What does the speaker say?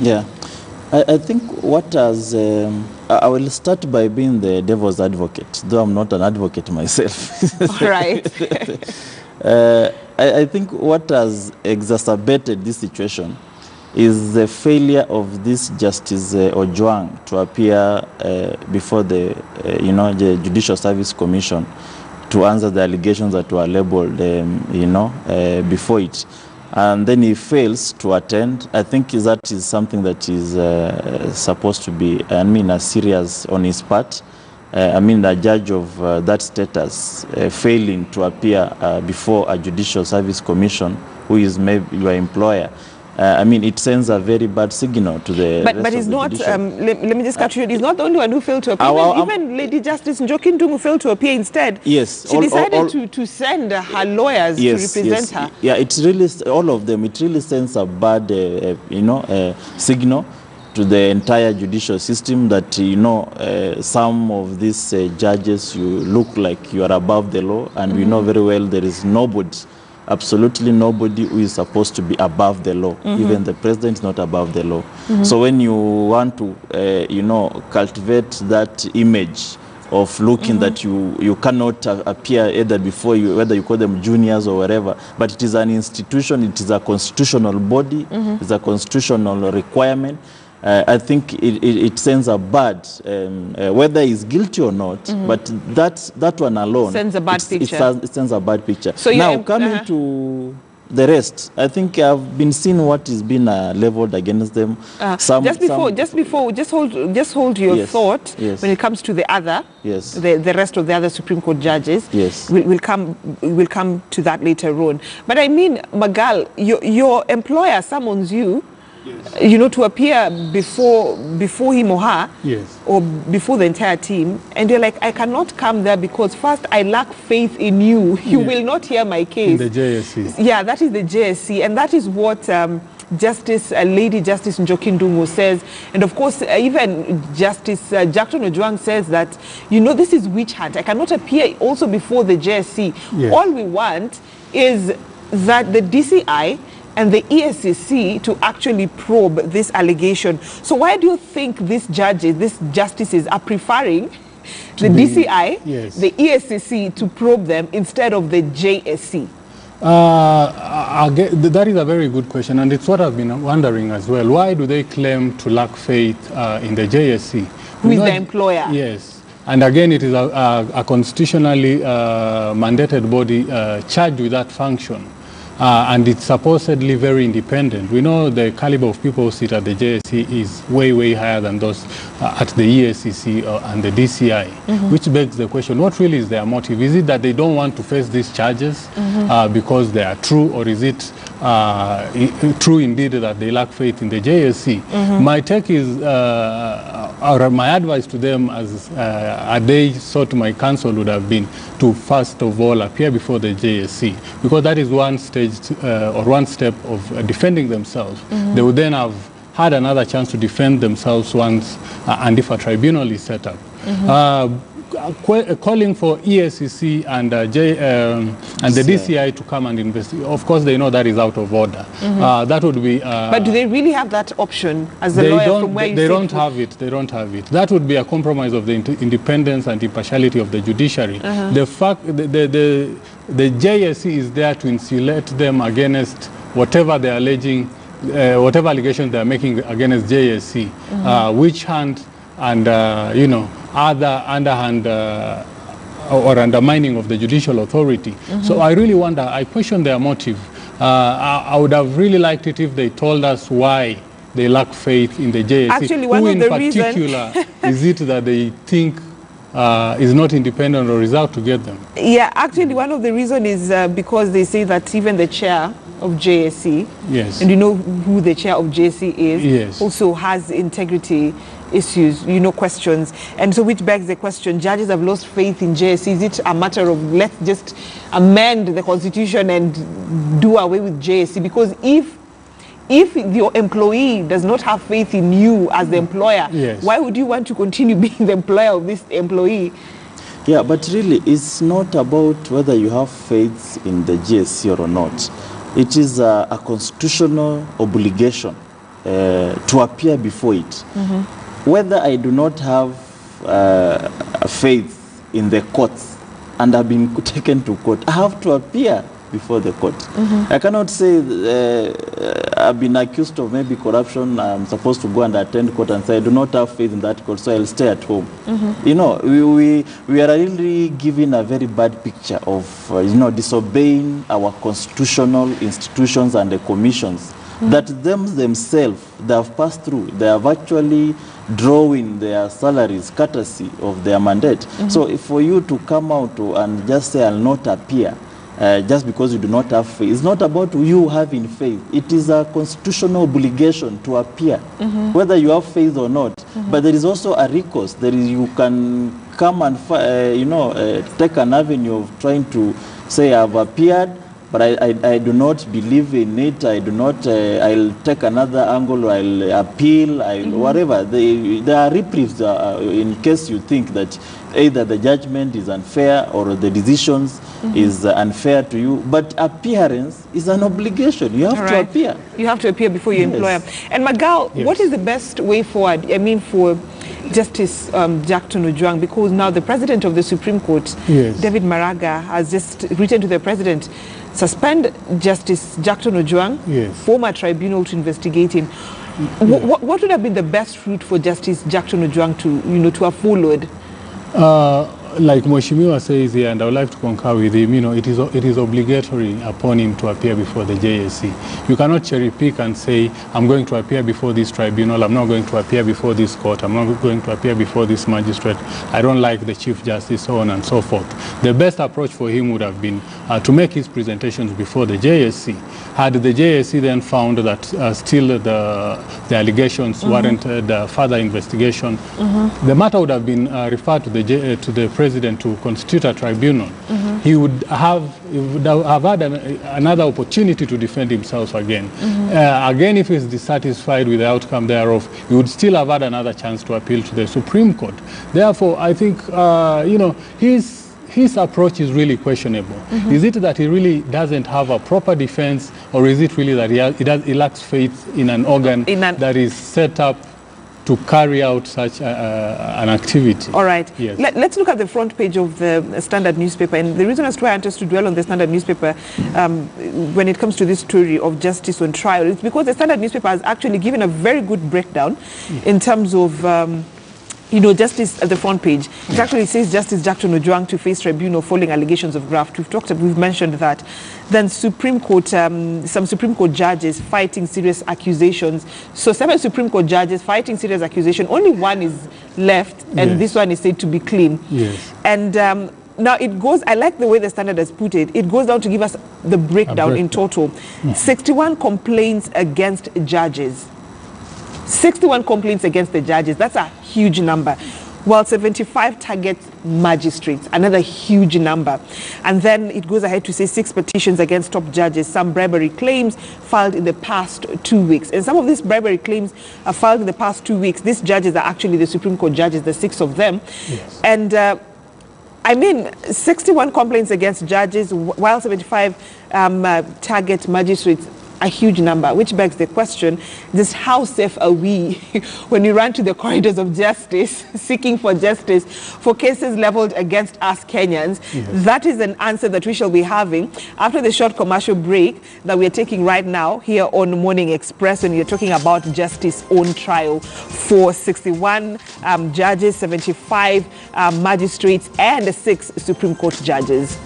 Yeah, I think what has, I will start by being the devil's advocate, though I'm not an advocate myself. All right. I think what has exacerbated this situation is the failure of this Justice Ojwang to appear before the Judicial Service Commission to answer the allegations that were labeled, before it. And then he fails to attend. I think that is something that is supposed to be, a serious on his part. A judge of that status failing to appear before a Judicial Service Commission, who is maybe your employer. It sends a very bad signal to the But it's not, let me just cut you. It's not the only one who failed to appear. Even Lady Justice Njoki Ndung'u failed to appear instead. Yes. She decided to send her lawyers to represent her. Yeah, it's really, all of them, it really sends a bad, signal to the entire judicial system that, some of these judges, you look like you are above the law, and we know very well there is nobody, absolutely nobody who is supposed to be above the law. Even the president is not above the law. So when you want to, cultivate that image of looking that you cannot appear either before you, whether you call them juniors or whatever, but it is an institution, it is a constitutional body, it's a constitutional requirement. I think it sends a bad, whether he's guilty or not, but that one alone sends a bad picture. It sends a bad picture. So now, coming to the rest, I think I've been seeing what is being leveled against them. Just hold your thought when it comes to the other, the rest of the other Supreme Court judges. Yes, we'll come to that later on. But I mean, Magal, your employer summons you, to appear before him or her, or before the entire team, and you're like, I cannot come there because first I lack faith in you. You will not hear my case. In the JSC. Yeah, that is the JSC, and that is what Lady Justice Njoki Ndung'u says, and of course even Justice Jackson Ojwang says that this is witch hunt. I cannot appear also before the JSC. All we want is that the DCI and the ESCC to actually probe this allegation. So why do you think these justices are preferring the DCI, the ESCC to probe them instead of the JSC? That is a very good question, and it's what I've been wondering as well. Why do they claim to lack faith in the JSC? Who is the employer? Yes. And again, it is a constitutionally mandated body charged with that function. And it's supposedly very independent. We know the caliber of people who sit at the JSC is way, way higher than those at the ESCC and the DCI, which begs the question, what really is their motive? Is it that they don't want to face these charges because they are true, or is it true indeed that they lack faith in the JSC? My take is, or my advice to them as they sought my counsel would have been to first of all appear before the JSC, because that is one stage or one step of defending themselves. They would then have had another chance to defend themselves once and if a tribunal is set up. Calling for ESCC and the DCI to come and investigate, of course they know that is out of order. That would be... but do they really have that option as a lawyer from where you They don't have it. They don't have it. That would be a compromise of the independence and impartiality of the judiciary. The fact the JSC is there to insulate them against whatever they're alleging, whatever allegations they're making against JSC, witch hunt and, other underhand or undermining of the judicial authority. So I really wonder, I question their motive. I would have really liked it if they told us why they lack faith in the JSC. Actually, one of the reasons... Who in particular is it that they think is not independent or is out to get them? Yeah, actually one of the reasons is because they say that even the chair of JSC, and you know who the chair of JSC is, also has integrity issues, questions. And so which begs the question, judges have lost faith in JSC. Is it a matter of let's just amend the constitution and do away with JSC? Because if your employee does not have faith in you as the employer, why would you want to continue being the employer of this employee? Yeah, but really it's not about whether you have faith in the JSC or not. It is a constitutional obligation to appear before it. Whether I do not have faith in the courts and have been taken to court, I have to appear before the court. I cannot say I've been accused of maybe corruption, I'm supposed to go and attend court and say I do not have faith in that court, so I'll stay at home. You know, we are really giving a very bad picture of disobeying our constitutional institutions and the commissions that themselves they have passed through. They have actually drawing their salaries courtesy of their mandate. So if for you to come out and just say I'll not appear just because you do not have faith, it's not about you having faith. It is a constitutional obligation to appear, whether you have faith or not. But there is also a recourse. There is, you can come and take an avenue of trying to say I've appeared, but I do not believe in it. I do not. I'll take another angle. I'll appeal. Whatever. There are reprieves in case you think that either the judgment is unfair or the decisions is unfair to you. But appearance is an obligation. You have to appear. You have to appear before your employer. And Magal, what is the best way forward? I mean, for Justice Jackson Ojwang, because now the president of the Supreme Court, David Maraga, has just written to the president, suspend Justice Jackson Ojwang, former tribunal to investigate him. What would have been the best route for Justice Jackson Ojwang to have followed? Like Mheshimiwa says here, and I would like to concur with him, it is obligatory upon him to appear before the JSC. You cannot cherry pick and say, I'm going to appear before this tribunal, I'm not going to appear before this court, I'm not going to appear before this magistrate, I don't like the Chief Justice, so on and so forth. The best approach for him would have been to make his presentations before the JSC. Had the JSC then found that still the allegations warranted further investigation, the matter would have been referred to the president to constitute a tribunal. He would have had another opportunity to defend himself again. Again, if he's dissatisfied with the outcome thereof, he would still have had another chance to appeal to the Supreme Court. Therefore, I think his approach is really questionable. Is it that he really doesn't have a proper defense, or is it really that he lacks faith in an organ that is set up to carry out such an activity? All right. Yes. Let's look at the front page of the Standard newspaper. And the reason as to why I want us to dwell on the Standard newspaper when it comes to this story of justice on trial, it's because the Standard newspaper has actually given a very good breakdown in terms of justice at the front page. It actually says Justice Jackson Ojwang to face tribunal following allegations of graft. We've mentioned that. Then Supreme Court, some Supreme Court judges fighting serious accusations. So 7 Supreme Court judges fighting serious accusation. Only one is left, and this one is said to be clean. And now it goes, I like the way the Standard has put it. It goes down to give us the breakdown in total. 61 complaints against judges. 61 complaints against the judges. That's a huge number. While 75 targets magistrates, another huge number. And then it goes ahead to say 6 petitions against top judges, some bribery claims filed in the past 2 weeks. And some of these bribery claims are filed in the past 2 weeks. These judges are actually the Supreme Court judges, the 6 of them. And I mean, 61 complaints against judges, while 75 target magistrates. A huge number, which begs the question, just how safe are we when we run to the corridors of justice, seeking for justice for cases leveled against us Kenyans? That is an answer that we shall be having after the short commercial break that we are taking right now here on Morning Express, when we are talking about justice on trial for 61 judges, 75 magistrates, and 6 Supreme Court judges.